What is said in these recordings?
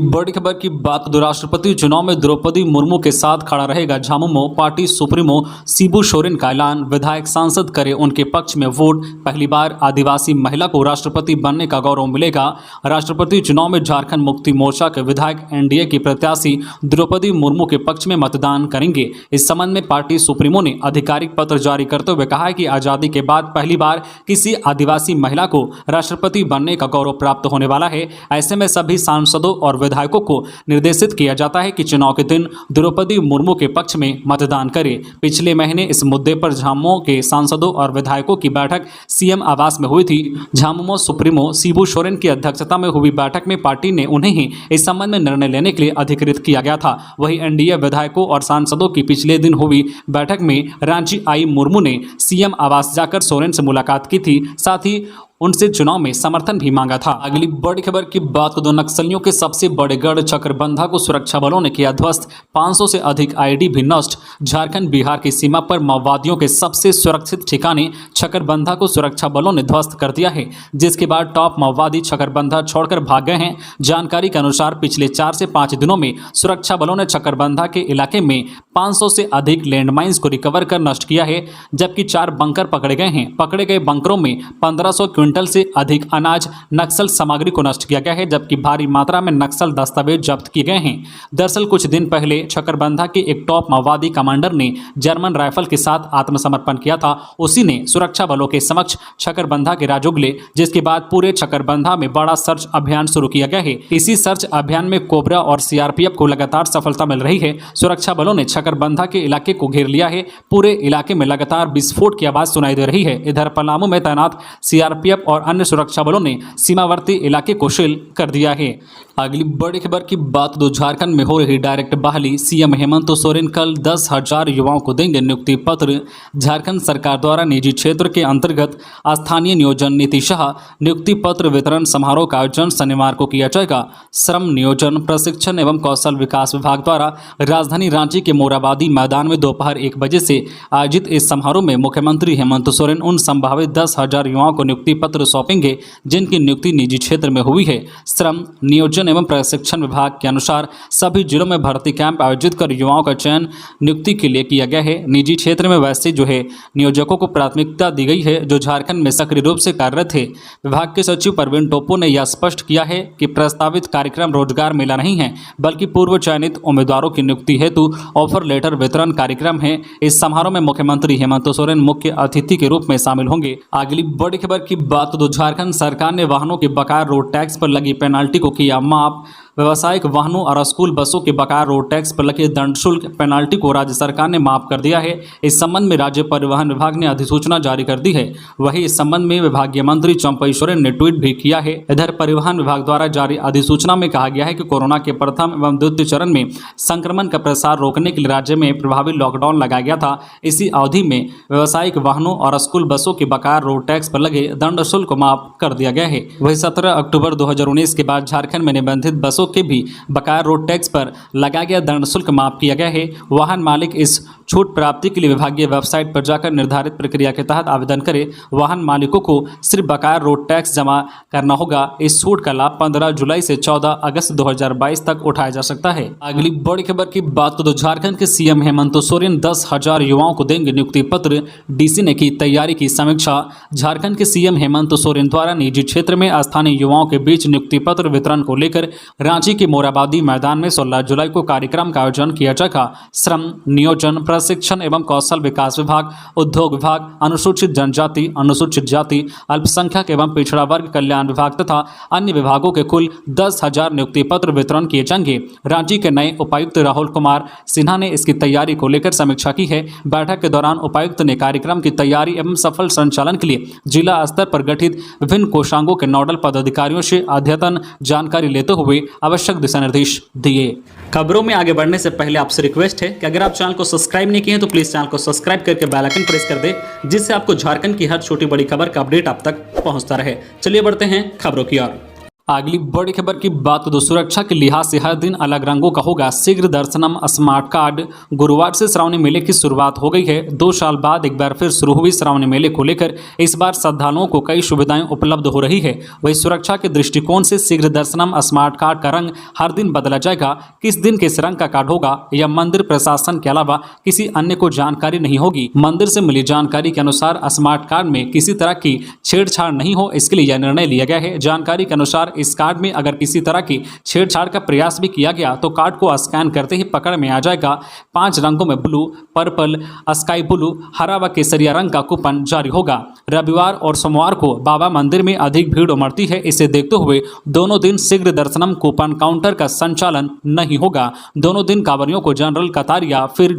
बड़ी खबर की बात तो राष्ट्रपति चुनाव में द्रौपदी मुर्मू के साथ खड़ा रहेगा झामुमो। पार्टी सुप्रीमो शिबू सोरेन का ऐलान, विधायक सांसद करे उनके पक्ष में वोट। पहली बार आदिवासी महिला को राष्ट्रपति बनने का गौरव मिलेगा। राष्ट्रपति चुनाव में झारखंड मुक्ति मोर्चा के विधायक एनडीए की प्रत्याशी द्रौपदी मुर्मू के पक्ष में मतदान करेंगे। इस संबंध में पार्टी सुप्रीमो ने आधिकारिक पत्र जारी करते हुए कहा है कि आजादी के बाद पहली बार किसी आदिवासी महिला को राष्ट्रपति बनने का गौरव प्राप्त होने वाला है। ऐसे में सभी सांसदों और विधायकों को निर्देशित किया जाता है कि चुनाव के दिन द्रौपदी मुर्मू के पक्ष में मतदान करें। पिछले महीने इस मुद्दे पर झामुमो के सांसदों और विधायकों की बैठक सीएम आवास में हुई थी। झामुमो सुप्रीमो शिबू सोरेन की अध्यक्षता में हुई बैठक में पार्टी ने उन्हें ही इस संबंध में निर्णय लेने के लिए अधिकृत किया गया था। वहीं एनडीए विधायकों और सांसदों की पिछले दिन हुई बैठक में रांची आई मुर्मू ने सीएम आवास जाकर सोरेन से मुलाकात की थी, साथ ही उनसे चुनाव में समर्थन भी मांगा था। अगली बड़ी खबर की बात करें तो नक्सलियों के सबसे बड़े गढ़ चकरबंधा को सुरक्षा बलों ने किया ध्वस्त। 500 से अधिक आईडी भी नष्ट। झारखंड बिहार की सीमा पर माओवादियों के सबसे सुरक्षित ठिकाने चकरबंधा को सुरक्षा बलों ने ध्वस्त कर दिया है, जिसके बाद टॉप माओवादी चकरबंधा छोड़कर भाग गए हैं। जानकारी के अनुसार पिछले 4 से 5 दिनों में सुरक्षा बलों ने चकरबंधा के इलाके में 500 से अधिक लैंडमाइंस को रिकवर कर नष्ट किया है, जबकि 4 बंकर पकड़े गए हैं। पकड़े गए बंकरों में 1500 क्विंटल से अधिक अनाज नक्सल सामग्री को नष्ट किया गया है, जबकि भारी मात्रा में नक्सल दस्तावेज जब्त किए गए हैं। दरअसल कुछ दिन पहले चकरबंधा के एक टॉप माओवादी कमांडर ने जर्मन राइफल के साथ आत्मसमर्पण किया था। उसी ने सुरक्षा बलों के समक्ष चकरबंधा के राज उगले, जिसके बाद पूरे चकरबंधा में बड़ा सर्च अभियान शुरू किया गया है। इसी सर्च अभियान में कोबरा और सीआरपीएफ को लगातार सफलता मिल रही है। सुरक्षा बलों ने चकरबंधा के इलाके को घेर लिया है। पूरे इलाके में लगातार विस्फोट की आवाज सुनाई दे रही है। इधर पलामू में तैनात सीआरपीएफ और अन्य सुरक्षा बलों ने सीमावर्ती इलाके को सील कर दिया है। अगली बड़ी खबर की बात तो झारखंड में हो रही डायरेक्ट बहाली। सीएम हेमंत सोरेन कल 10,000 युवाओं को देंगे नियुक्ति पत्र। झारखंड सरकार द्वारा निजी क्षेत्र के अंतर्गत स्थानीय नियोजन नीति शाह नियुक्ति पत्र वितरण समारोह का आयोजन शनिवार को किया जाएगा। श्रम नियोजन प्रशिक्षण एवं कौशल विकास विभाग द्वारा राजधानी रांची के मोराबादी मैदान में दोपहर 1 बजे से आयोजित इस समारोह में मुख्यमंत्री हेमंत सोरेन उन संभावित 10,000 युवाओं को नियुक्ति पत्र सौंपेंगे जिनकी नियुक्ति निजी क्षेत्र में हुई है। श्रम नियोजन एवं प्रशिक्षण विभाग के अनुसार सभी जिलों में भर्ती कैंप आयोजित कर युवाओं का चयन नियुक्ति के लिए किया गया है। निजी क्षेत्र में वैसे जो है नियोजकों को प्राथमिकता दी गई है जो झारखंड में सक्रिय रूप से कार्यरत थे। विभाग के सचिव परवीन टोप्पो ने यह स्पष्ट किया है कि प्रस्तावित कार्यक्रम रोजगार मेला नहीं है, बल्कि पूर्व चयनित उम्मीदवारों की नियुक्ति हेतु ऑफर लेटर वितरण कार्यक्रम है। इस समारोह में मुख्यमंत्री हेमंत सोरेन मुख्य अतिथि के रूप में शामिल होंगे। अगली बड़ी खबर की बात तो झारखंड सरकार ने वाहनों के बकाया रोड टैक्स पर लगी पेनाल्टी को किया माफ। व्यावसायिक वाहनों और स्कूल बसों के बकाया रोड टैक्स पर लगे दंड शुल्क पेनाल्टी को राज्य सरकार ने माफ कर दिया है। इस संबंध में राज्य परिवहन विभाग ने अधिसूचना जारी कर दी है। वहीं इस संबंध में विभागीय मंत्री चंपई सोरेन ने ट्वीट भी किया है। इधर परिवहन विभाग द्वारा जारी अधिसूचना में कहा गया है कि कोरोना के प्रथम एवं द्वितीय चरण में संक्रमण का प्रसार रोकने के लिए राज्य में प्रभावी लॉकडाउन लगाया गया था। इसी अवधि में व्यावसायिक वाहनों और स्कूल बसों के बकाया रोड टैक्स पर लगे दंड शुल्क को माफ कर दिया गया है। वही 17 अक्टूबर 2019 के बाद झारखंड में निबंधित बसों के भी बकाया रोड टैक्स पर लगाया गया दंड शुल्क माफ किया गया है। वाहन मालिक इस छूट प्राप्ति के लिए विभागीय वेबसाइट पर जाकर निर्धारित प्रक्रिया के तहत आवेदन करें। वाहन मालिकों को सिर्फ बकाया रोड टैक्स जमा करना होगा। इस छूट का लाभ 15 जुलाई से 14 अगस्त 2022 तक उठाया जा सकता है। अगली बड़ी खबर की बात तो झारखंड के सीएम हेमंत सोरेन 10,000 युवाओं को देंगे नियुक्ति पत्र। डीसी ने की तैयारी की समीक्षा। झारखंड के सीएम हेमंत सोरेन द्वारा निजी क्षेत्र में स्थानीय युवाओं के बीच नियुक्ति पत्र वितरण को लेकर रांची के मोराबादी मैदान में 16 जुलाई को कार्यक्रम का आयोजन किया जाएगा। श्रम नियोजन प्रशिक्षण एवं कौशल विकास विभाग, उद्योग विभाग, अनुसूचित जनजाति, अनुसूचित जाति, अल्पसंख्यक एवं पिछड़ा वर्ग कल्याण विभाग तथा अन्य विभागों के कुल 10,000 नियुक्ति पत्र वितरण किए जाएंगे। रांची के नए उपायुक्त राहुल कुमार सिन्हा ने इसकी तैयारी को लेकर समीक्षा की है। बैठक के दौरान उपायुक्त ने कार्यक्रम की तैयारी एवं सफल संचालन के लिए जिला स्तर पर गठित विभिन्न कोषांगों के नोडल पदाधिकारियों से अद्यतन जानकारी लेते हुए आवश्यक दिशा निर्देश दिए। खबरों में आगे बढ़ने से पहले आपसे रिक्वेस्ट है कि अगर आप चैनल को सब्सक्राइब नहीं किए हैं तो प्लीज चैनल को सब्सक्राइब करके बेल आइकन प्रेस कर दे, जिससे आपको झारखंड की हर छोटी बड़ी खबर का अपडेट आप तक पहुंचता रहे। चलिए बढ़ते हैं खबरों की ओर। अगली बड़ी खबर की बात तो सुरक्षा के लिहाज से हर दिन अलग रंगों का होगा शीघ्र दर्शनम स्मार्ट कार्ड। गुरुवार से श्रावणी मेले की शुरुआत हो गई है। 2 साल बाद एक बार फिर शुरू हुई श्रावणी मेले को लेकर इस बार श्रद्धालुओं को कई सुविधाएं उपलब्ध हो रही है। वही सुरक्षा के दृष्टिकोण से शीघ्र दर्शनम स्मार्ट कार्ड का रंग हर दिन बदला जाएगा। किस दिन किस रंग का कार्ड होगा यह मंदिर प्रशासन के अलावा किसी अन्य को जानकारी नहीं होगी। मंदिर से मिली जानकारी के अनुसार स्मार्ट कार्ड में किसी तरह की छेड़छाड़ नहीं हो, इसके लिए यह निर्णय लिया गया है। जानकारी के अनुसार इस कार्ड में अगर किसी तरह की छेड़छाड़ का प्रयास भी किया गया तो कार्ड को स्कैन करते ही पकड़ में आ जाएगा। 5 रंगों में ब्लू, पर्पल, स्काई ब्लू, हरा व केसरिया रंग का कूपन जारी होगा। रविवार और सोमवार को बाबा मंदिर में अधिक भीड़ उमड़ती है। इसे देखते हुए दोनों दिन शीघ्र दर्शनम कूपन काउंटर का संचालन नहीं होगा। दोनों दिन कांवरियों को जनरल कतार या फिर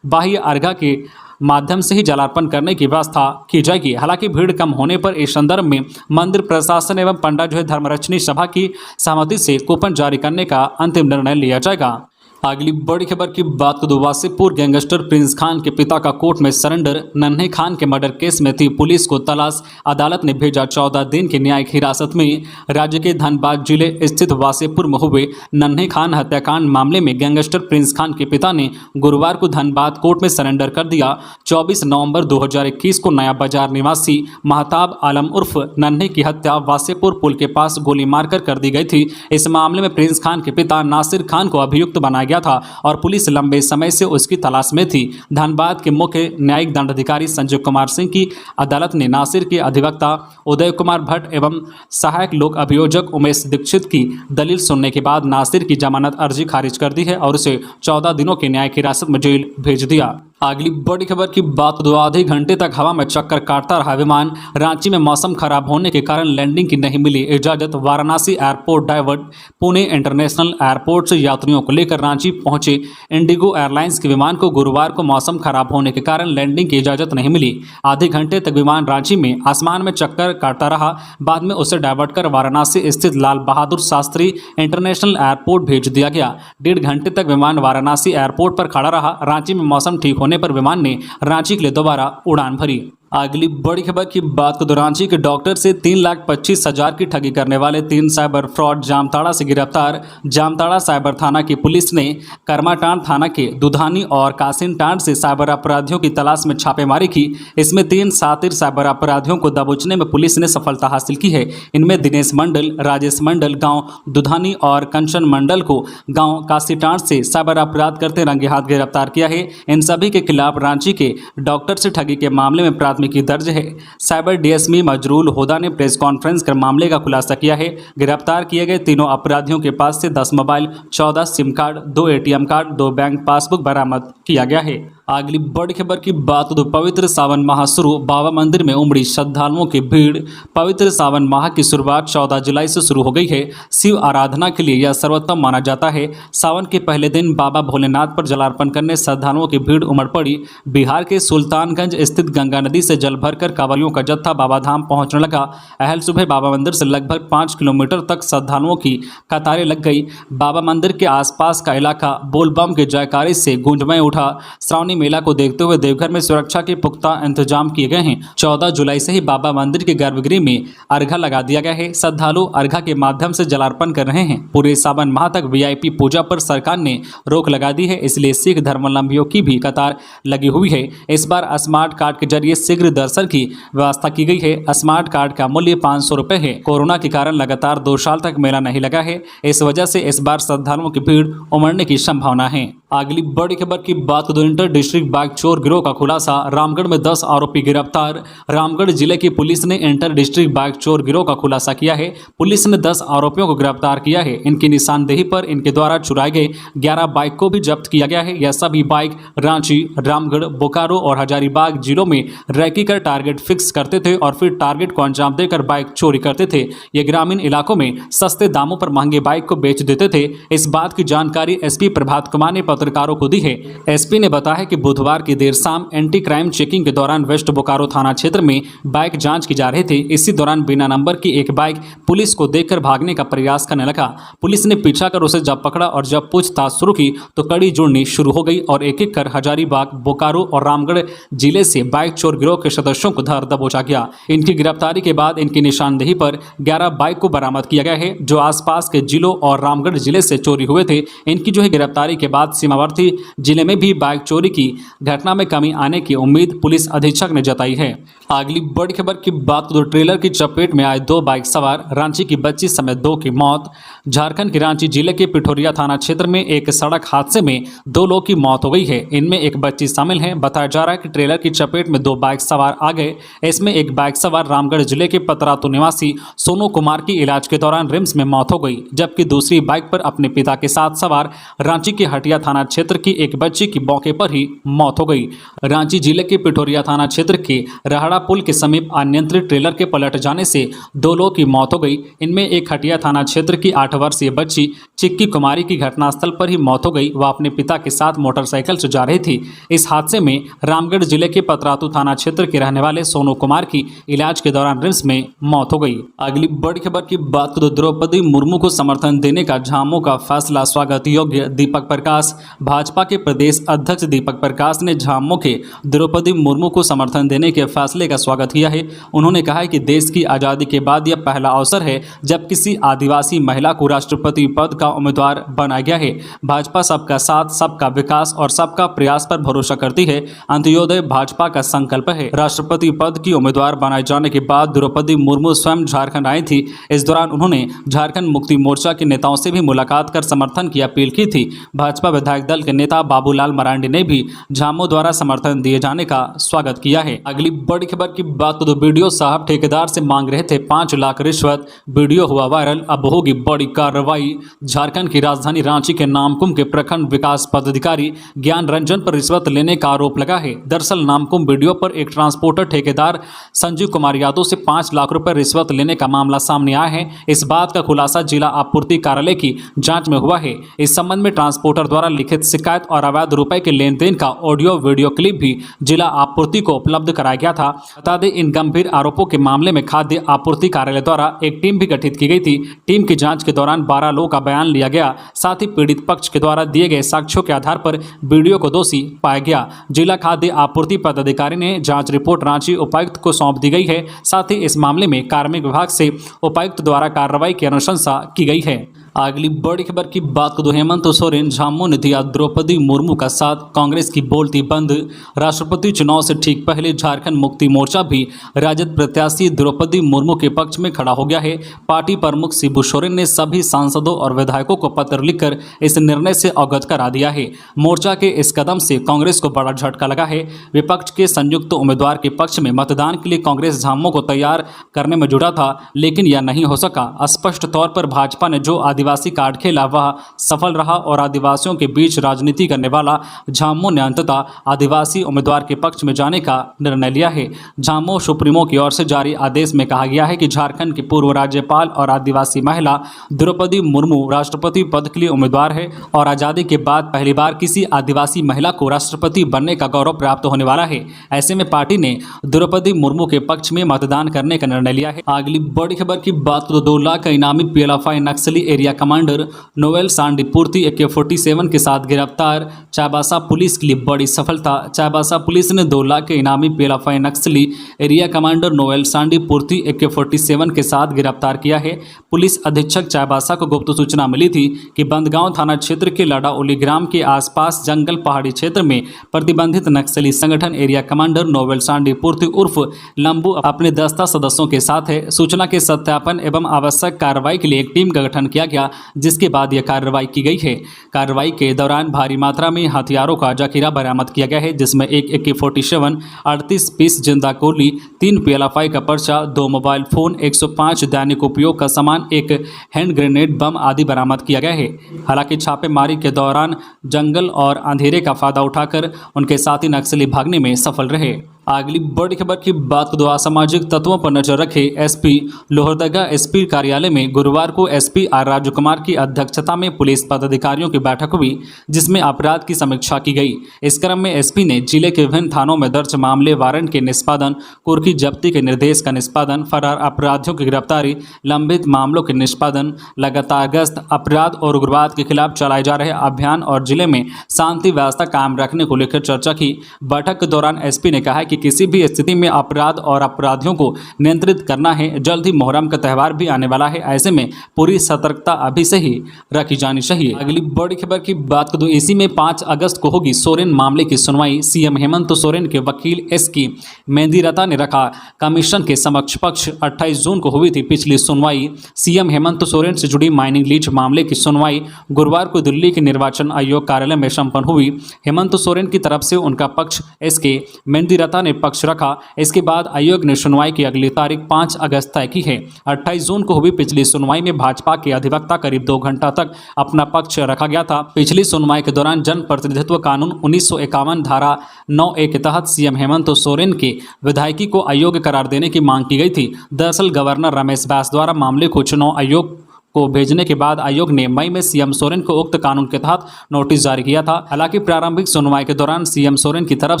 बाह्य अर्घा के माध्यम से ही जलार्पण करने की व्यवस्था की जाएगी। हालांकि भीड़ कम होने पर इस संदर्भ में मंदिर प्रशासन एवं पंडा धर्मरक्षणी सभा की सहमति से कूपन जारी करने का अंतिम निर्णय लिया जाएगा। अगली बड़ी खबर की बात तो वासेपुर गैंगस्टर प्रिंस खान के पिता का कोर्ट में सरेंडर। नन्हे खान के मर्डर केस में थी पुलिस को तलाश, अदालत ने भेजा 14 दिन की न्यायिक हिरासत में। राज्य के धनबाद जिले स्थित वासेपुर में हुए नन्हे खान हत्याकांड मामले में गैंगस्टर प्रिंस खान के पिता ने गुरुवार को धनबाद कोर्ट में सरेंडर कर दिया। 24 नवंबर 2021 को नया बाजार निवासी महताब आलम उर्फ नन्हे की हत्या वासेपुर पुल के पास गोली मारकर कर दी गई थी। इस मामले में प्रिंस खान के पिता नासिर खान को अभियुक्त बनाया था और पुलिस लंबे समय से उसकी तलाश में थी। धनबाद के मुख्य न्यायिक दंडाधिकारी संजय कुमार सिंह की अदालत ने नासिर के अधिवक्ता उदय कुमार भट्ट एवं सहायक लोक अभियोजक उमेश दीक्षित की दलील सुनने के बाद नासिर की जमानत अर्जी खारिज कर दी है और उसे 14 दिनों की न्यायिक हिरासत में जेल भेज दिया। अगली बड़ी खबर की बात तो आधे घंटे तक हवा में चक्कर काटता रहा विमान। रांची में मौसम खराब होने के कारण लैंडिंग की नहीं मिली इजाजत। Varanasi airport divert. Pune international airport से यात्रियों को लेकर रांची पहुंचे इंडिगो एयरलाइंस के विमान को गुरुवार को मौसम खराब होने के कारण लैंडिंग की इजाजत नहीं मिली। आधे घंटे तक विमान रांची में आसमान में चक्कर काटता रहा। बाद में उसे डाइवर्ट कर वाराणसी स्थित लाल बहादुर शास्त्री इंटरनेशनल एयरपोर्ट भेज दिया गया। 1.5 घंटे तक विमान वाराणसी एयरपोर्ट पर खड़ा रहा। रांची में मौसम ठीक होने पर विमान ने रांची के लिए दोबारा उड़ान भरी। अगली बड़ी खबर की बात को रांची के डॉक्टर से 3,25,000 की ठगी करने वाले 3 साइबर फ्रॉड जामताड़ा से गिरफ्तार। जामताड़ा साइबर थाना की पुलिस ने कर्माटांड थाना के दुधानी और कासिनटांड से साइबर अपराधियों की तलाश में छापेमारी की। इसमें 3 शातिर साइबर अपराधियों को दबोचने में पुलिस ने सफलता हासिल की है। इनमें दिनेश मंडल, राजेश मंडल गाँव दुधानी और कंचन मंडल को गाँव कासिटांड से साइबर अपराध करते रंगे हाथ गिरफ्तार किया है। इन सभी के खिलाफ रांची के डॉक्टर से ठगी के मामले में प्राथमिकी दर्ज है। साइबर डीएसपी मजरूल होदा ने प्रेस कॉन्फ्रेंस कर मामले का खुलासा किया है। गिरफ्तार किए गए तीनों अपराधियों के पास से 10 mobile, 14 SIM card, 2 ATM card, 2 bank passbook बरामद किया गया है। अगली बड़ी खबर की बात तो पवित्र सावन माह शुरू। बाबा मंदिर में उमड़ी श्रद्धालुओं की भीड़। पवित्र सावन माह की शुरुआत 14 जुलाई से शुरू हो गई है। शिव आराधना के लिए यह सर्वोत्तम माना जाता है। सावन के पहले दिन बाबा भोलेनाथ पर जलार्पण करने श्रद्धालुओं की भीड़ उमड़ पड़ी। बिहार के सुल्तानगंज स्थित गंगा नदी से जल भरकर कांवरियों का जत्था बाबा धाम पहुंचने लगा। अहल सुबह बाबा मंदिर से लगभग 5 किलोमीटर तक श्रद्धालुओं की कतारें लग गई। बाबा मंदिर के आसपास का इलाका बोलबम के जयकारे से गूंजमय उठा। श्रावणी मेला को देखते हुए देवघर में सुरक्षा के पुख्ता इंतजाम किए गए हैं। 14 जुलाई से ही बाबा मंदिर के गर्भगृह में अर्घा लगा दिया गया है। श्रद्धालु अर्घा के माध्यम से जलार्पण कर रहे हैं। पूरे सावन माह तक वीआईपी पूजा पर सरकार ने रोक लगा दी है, इसलिए सिख धर्मावलंबियों की भी कतार लगी हुई है। इस बार स्मार्ट कार्ड के जरिए शीघ्र दर्शन की व्यवस्था की गई है। स्मार्ट कार्ड का मूल्य 500 रुपये है। कोरोना के कारण लगातार 2 साल तक मेला नहीं लगा है। इस वजह से इस बार श्रद्धालुओं की भीड़ उमड़ने की संभावना है। अगली बड़ी खबर की बात तो इंटर डिस्ट्रिक्ट बाइक चोर गिरोह का खुलासा। रामगढ़ में 10 आरोपी गिरफ्तार। रामगढ़ जिले की पुलिस ने इंटर डिस्ट्रिक्ट बाइक चोर गिरोह का खुलासा किया है। पुलिस ने 10 आरोपियों को गिरफ्तार किया है। इनकी निशानदेही पर इनके द्वारा चुराए गए 11 बाइक को भी जब्त किया गया है। यह सभी बाइक रांची, रामगढ़, बोकारो और हजारीबाग जिलों में रैकी कर टारगेट फिक्स करते थे और फिर टारगेट को अंजाम देकर बाइक चोरी करते थे। ये ग्रामीण इलाकों में सस्ते दामों पर महंगे बाइक को बेच देते थे। इस बात की जानकारी एसपी प्रभात कुमार ने पत्रकारों पत्रकारों को दी है। एसपी ने बताया कि बुधवार की देर शाम एंटी क्राइम चेकिंग के दौरान वेस्ट बोकारो थाना क्षेत्र में बाइक जांच की जा रही थी। इसी दौरान बिना नंबर की एक बाइक पुलिस को देखकर भागने का प्रयास करने लगा। पुलिस ने पीछा कर उसे जब पकड़ा और जब पूछताछ शुरू की तो कड़ी जुड़नी शुरू हो गई और एक एक कर हजारीबाग, बोकारो और रामगढ़ जिले से बाइक चोर गिरोह के सदस्यों को धर दबोचा गया। इनकी गिरफ्तारी के बाद इनकी निशानदेही पर 11 बाइक को बरामद किया गया है जो आसपास के जिलों और रामगढ़ जिले से चोरी हुए थे। इनकी जो है गिरफ्तारी के बाद सीमावर्ती जिले में भी बाइक चोरी की घटना में कमी आने की उम्मीद पुलिस अधीक्षक ने जताई है। अगली बड़ी खबर की बात तो ट्रेलर की चपेट में आए 2 बाइक सवार, रांची की बच्ची समेत 2 की मौत। झारखंड के रांची जिले के पिठोरिया थाना क्षेत्र में एक सड़क हादसे में 2 लोगों की मौत हो गई है। इनमें एक बच्ची शामिल है। बताया जा रहा है कि ट्रेलर की चपेट में 2 बाइक सवार आ गए। इसमें एक बाइक सवार रामगढ़ जिले के पतरातू निवासी सोनू कुमार की इलाज के दौरान रिम्स में मौत हो गई, जबकि दूसरी बाइक पर अपने पिता के साथ सवार रांची के हटिया थाना क्षेत्र की एक बच्ची की मौके पर ही मौत हो गई। रांची जिले के पिठोरिया थाना क्षेत्र के रहड़ा पुल के समीप अनियंत्रित ट्रेलर के पलट जाने से 2 लोगों की मौत हो गई। इनमें एक हटिया थाना क्षेत्र की 8 वर्षीय बच्ची चिक्की कुमारी की घटनास्थल पर ही मौत हो गई। वह अपने पिता के साथ मोटरसाइकिल से जा रही थी। इस हादसे में रामगढ़ जिले के पतरातू थाना क्षेत्र के रहने वाले सोनू कुमार की इलाज के दौरान रिम्स में मौत हो गई। अगली बड़ी खबर की बात तो द्रौपदी मुर्मू को समर्थन देने का झामुमो का फैसला स्वागत योग्य। दीपक प्रकाश, भाजपा के प्रदेश अध्यक्ष दीपक प्रकाश ने झामुमो के द्रौपदी मुर्मू को समर्थन देने के फैसले का स्वागत किया है। उन्होंने कहा है कि देश की आज़ादी के बाद यह पहला अवसर है जब किसी आदिवासी महिला को राष्ट्रपति पद का उम्मीदवार बनाया गया है। भाजपा सबका साथ, सबका विकास और सबका प्रयास पर भरोसा करती है। अंत्योदय भाजपा का संकल्प है। राष्ट्रपति पद की उम्मीदवार बनाए जाने के बाद द्रौपदी मुर्मू स्वयं झारखंड आई थी। इस दौरान उन्होंने झारखंड मुक्ति मोर्चा के नेताओं से भी मुलाकात कर समर्थन की अपील की थी। भाजपा विधायक दल के नेता बाबूलाल मरांडी ने भी झामुमो द्वारा समर्थन दिए जाने का स्वागत किया है। अगली बड़ी खबर की बात तो बीडीओ साहब ठेकेदार से मांग रहे थे 5 लाख रिश्वत, वीडियो हुआ वायरल। अब होगी बड़ी कार्रवाई। झारखंड की राजधानी रांची के नामकुम के प्रखंड विकास पदाधिकारी ज्ञान रंजन पर रिश्वत लेने का आरोप लगा है। दरअसल नामकुम वीडियो पर एक ट्रांसपोर्टर ठेकेदार संजीव कुमार यादव से 5 लाख रुपए रिश्वत लेने का मामला सामने आया है। इस बात का खुलासा जिला आपूर्ति कार्यालय की जांच में हुआ है। इस संबंध में ट्रांसपोर्टर द्वारा लिखित शिकायत और अवैध रुपए के लेन देन का ऑडियो वीडियो क्लिप भी जिला आपूर्ति को उपलब्ध कराया गया था। बता दें, इन गंभीर आरोपों के मामले में खाद्य आपूर्ति कार्यालय द्वारा एक टीम भी गठित की गई थी। टीम की जांच के दौरान 12 लोगों का बयान लिया गया। साथ ही पीड़ित पक्ष के द्वारा दिए गए साक्ष्यों के आधार पर वीडियो को दोषी पाया गया। जिला खाद्य आपूर्ति पदाधिकारी ने जांच रिपोर्ट रांची उपायुक्त को सौंप दी गई है। साथ ही इस मामले में कार्मिक विभाग से उपायुक्त द्वारा कार्रवाई की अनुशंसा की गई है। अगली बड़ी खबर की बात को हेमंत सोरेन, झामुमो ने दिया द्रौपदी मुर्मू का साथ, कांग्रेस की बोलती बंद। राष्ट्रपति चुनाव से ठीक पहले झारखंड मुक्ति मोर्चा भी राजद प्रत्याशी द्रौपदी मुर्मू के पक्ष में खड़ा हो गया है। पार्टी प्रमुख शिबू सोरेन ने सभी सांसदों और विधायकों को पत्र लिखकर इस निर्णय से अवगत करा दिया है। मोर्चा के इस कदम से कांग्रेस को बड़ा झटका लगा है। विपक्ष के संयुक्त उम्मीदवार के पक्ष में मतदान के लिए कांग्रेस झामुमो को तैयार करने में जुटा था, लेकिन यह नहीं हो सका। स्पष्ट तौर पर भाजपा ने जो आदिवासी कार्ड खेला वह सफल रहा और आदिवासियों के बीच राजनीति करने वाला झामुमो ने अंततः आदिवासी उम्मीदवार के पक्ष में जाने का निर्णय लिया है। झामुमो सुप्रीमो की ओर से जारी आदेश में कहा गया है कि झारखंड की पूर्व राज्यपाल और आदिवासी महिला द्रौपदी मुर्मू राष्ट्रपति पद के लिए उम्मीदवार है और आज़ादी के बाद पहली बार किसी आदिवासी महिला को राष्ट्रपति बनने का गौरव प्राप्त होने वाला है। ऐसे में पार्टी ने द्रौपदी मुर्मू के पक्ष में मतदान करने का निर्णय लिया है। अगली बड़ी खबर की बात तो 2 लाख का इनामी पीएलएफआई नक्सली एरिया कमांडर नोएल सांडी पूर्ति AK-47 के साथ गिरफ्तार। चाईबासा पुलिस के लिए बड़ी सफलता। चाईबासा पुलिस ने 2 लाख के इनामी पीएलएफआई नक्सली एरिया कमांडर नोएल सांडी पूर्ति AK-47 के साथ गिरफ्तार किया है। पुलिस अधीक्षक चाईबासा को गुप्त सूचना मिली थी कि बंदगांव थाना क्षेत्र के लाडाउली ग्राम के आसपास जंगल पहाड़ी क्षेत्र में प्रतिबंधित नक्सली संगठन एरिया कमांडर नोएल सांडी पूर्ति उर्फ लंबू अपने दस्ता सदस्यों के साथ है। सूचना के सत्यापन एवं आवश्यक कार्रवाई के लिए एक टीम का गठन किया गया, जिसके बाद यह कार्रवाई की गई है। कार्रवाई के दौरान भारी मात्रा में हथियारों का जखीरा बरामद किया गया है, जिसमें एक AK-47, 38 पीस जिंदा गोली, 3 पीएलएफआई का पर्चा, 2 मोबाइल फोन, 105 दैनिक उपयोग का सामान, एक हैंड ग्रेनेड बम आदि बरामद किया गया है। हालांकि छापेमारी के दौरान जंगल और अंधेरे का फायदा उठाकर उनके साथी नक्सली भागने में सफल रहे। अगली बड़ी खबर की बात करें तो असामाजिक तत्वों पर नजर रखे एसपी लोहरदगा एसपी कार्यालय में गुरुवार को एसपी आर राजकुमार की अध्यक्षता में पुलिस पदाधिकारियों की बैठक हुई, जिसमें अपराध की समीक्षा की गई। इस क्रम में एसपी ने जिले के विभिन्न थानों में दर्ज मामले, वारंट के निष्पादन, कुर्की जब्ती के निर्देश का निष्पादन, फरार अपराधियों की गिरफ्तारी, लंबित मामलों के निष्पादन, लगातार गश्त, अपराध और उग्रवाद के खिलाफ चलाए जा रहे अभियान और जिले में शांति व्यवस्था कायम रखने को लेकर चर्चा की। बैठक के दौरान एसपी ने कहा कि किसी भी स्थिति में अपराध और अपराधियों को नियंत्रित करना है। जल्द ही मुहर्रम का त्यौहार भी आने वाला है, ऐसे में पूरी सतर्कता अभी से ही रखी जानी चाहिए। अगली बड़ी खबर की बात करें तो इसी में 5 अगस्त को होगी सोरेन मामले की सुनवाई। सीएम हेमंत सोरेन के वकील एसके मेहंदीरता ने रखा कमीशन के समक्ष पक्ष। 28 जून को हुई थी पिछली सुनवाई। सीएम हेमंत सोरेन से जुड़ी माइनिंग लीज मामले की सुनवाई गुरुवार को दिल्ली के निर्वाचन आयोग कार्यालय में संपन्न हुई। हेमंत सोरेन की तरफ से उनका पक्ष एसके मेहंदीरता ने पक्ष रखा। इसके बाद आयोग ने सुनवाई की अगली तारीख 5 अगस्त तय की है। 28 जून को हुई पिछली सुनवाई में भाजपा के अधिवक्ता करीब 2 घंटा तक अपना पक्ष रखा गया था। पिछली सुनवाई के दौरान जन प्रतिनिधित्व कानून 1951 धारा 9A के तहत सीएम हेमंत सोरेन के विधायकी को अयोग्य करार देने की मांग की गई थी। दरअसल गवर्नर रमेश बैस द्वारा मामले को चुनाव आयोग को भेजने के बाद आयोग ने मई में सीएम सोरेन को उक्त कानून के तहत नोटिस जारी किया था। हालांकि प्रारंभिक सुनवाई के दौरान सीएम सोरेन की तरफ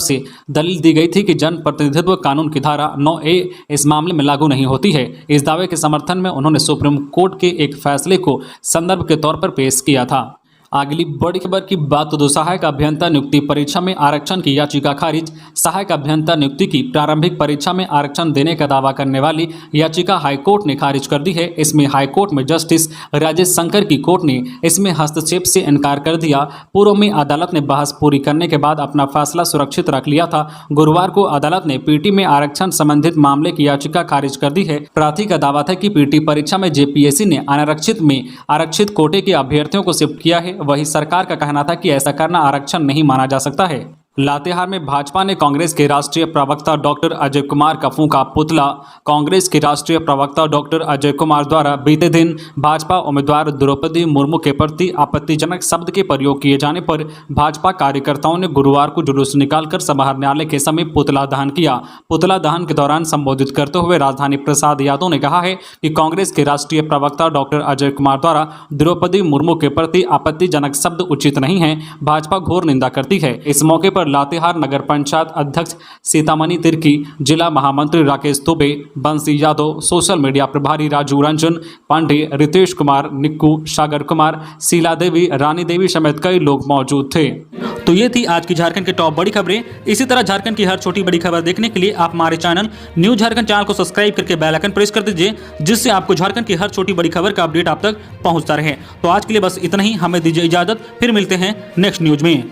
से दलील दी गई थी कि जन प्रतिनिधित्व कानून की धारा 9A इस मामले में लागू नहीं होती है। इस दावे के समर्थन में उन्होंने सुप्रीम कोर्ट के एक फैसले को संदर्भ के तौर पर पेश किया था। अगली बड़ी खबर की बात तो सहायक अभियंता नियुक्ति परीक्षा में आरक्षण की याचिका खारिज। सहायक अभियंता नियुक्ति की प्रारंभिक परीक्षा में आरक्षण देने का दावा करने वाली याचिका हाईकोर्ट ने खारिज कर दी है। इसमें हाईकोर्ट में जस्टिस राजेश शंकर की कोर्ट ने इसमें हस्तक्षेप से इनकार कर दिया। पूर्व में अदालत ने बहस पूरी करने के बाद अपना फैसला सुरक्षित रख लिया था। गुरुवार को अदालत ने पीटी में आरक्षण संबंधित मामले की याचिका खारिज कर दी है। प्रार्थी का दावा था कि पीटी परीक्षा में जेपीएससी ने अनारक्षित में आरक्षित कोटे के अभ्यर्थियों को शिफ्ट किया है। वही सरकार का कहना था कि ऐसा करना आरक्षण नहीं माना जा सकता है। लातेहार में भाजपा ने कांग्रेस के राष्ट्रीय प्रवक्ता डॉक्टर अजय कुमार का फूंका पुतला। कांग्रेस के राष्ट्रीय प्रवक्ता डॉक्टर अजय कुमार द्वारा बीते दिन भाजपा उम्मीदवार द्रौपदी मुर्मू के प्रति आपत्तिजनक शब्द के प्रयोग किए जाने पर भाजपा कार्यकर्ताओं ने गुरुवार को जुलूस निकालकर समाहरणालय के समीप पुतला दहन किया। पुतला दहन के दौरान संबोधित करते हुए राजधानी प्रसाद यादव ने कहा है कि कांग्रेस के राष्ट्रीय प्रवक्ता डॉक्टर अजय कुमार द्वारा द्रौपदी मुर्मू के प्रति आपत्तिजनक शब्द उचित नहीं है। भाजपा घोर निंदा करती है। इस मौके पर लातेहार नगर पंचायत अध्यक्ष सीतामणि तिर्की, जिला महामंत्री राकेश दुबे, बंसी यादव, सोशल मीडिया प्रभारी राजू रंजन पांडे, रितेश कुमार, निक्कू, सागर कुमार, शीला देवी, रानी देवी समेत कई लोग मौजूद थे। तो ये थी आज की झारखंड की टॉप बड़ी खबरें। इसी तरह झारखंड की हर छोटी बड़ी खबर देखने के लिए आप हमारे चैनल न्यूज झारखंड चैनल को सब्सक्राइब करके बेल आइकन प्रेस कर दीजिए, जिससे आपको झारखंड की हर छोटी बड़ी खबर का अपडेट आप तक पहुंचता रहे। तो आज के लिए बस इतना ही। हमें दीजिए इजाजत, फिर मिलते हैं नेक्स्ट न्यूज में।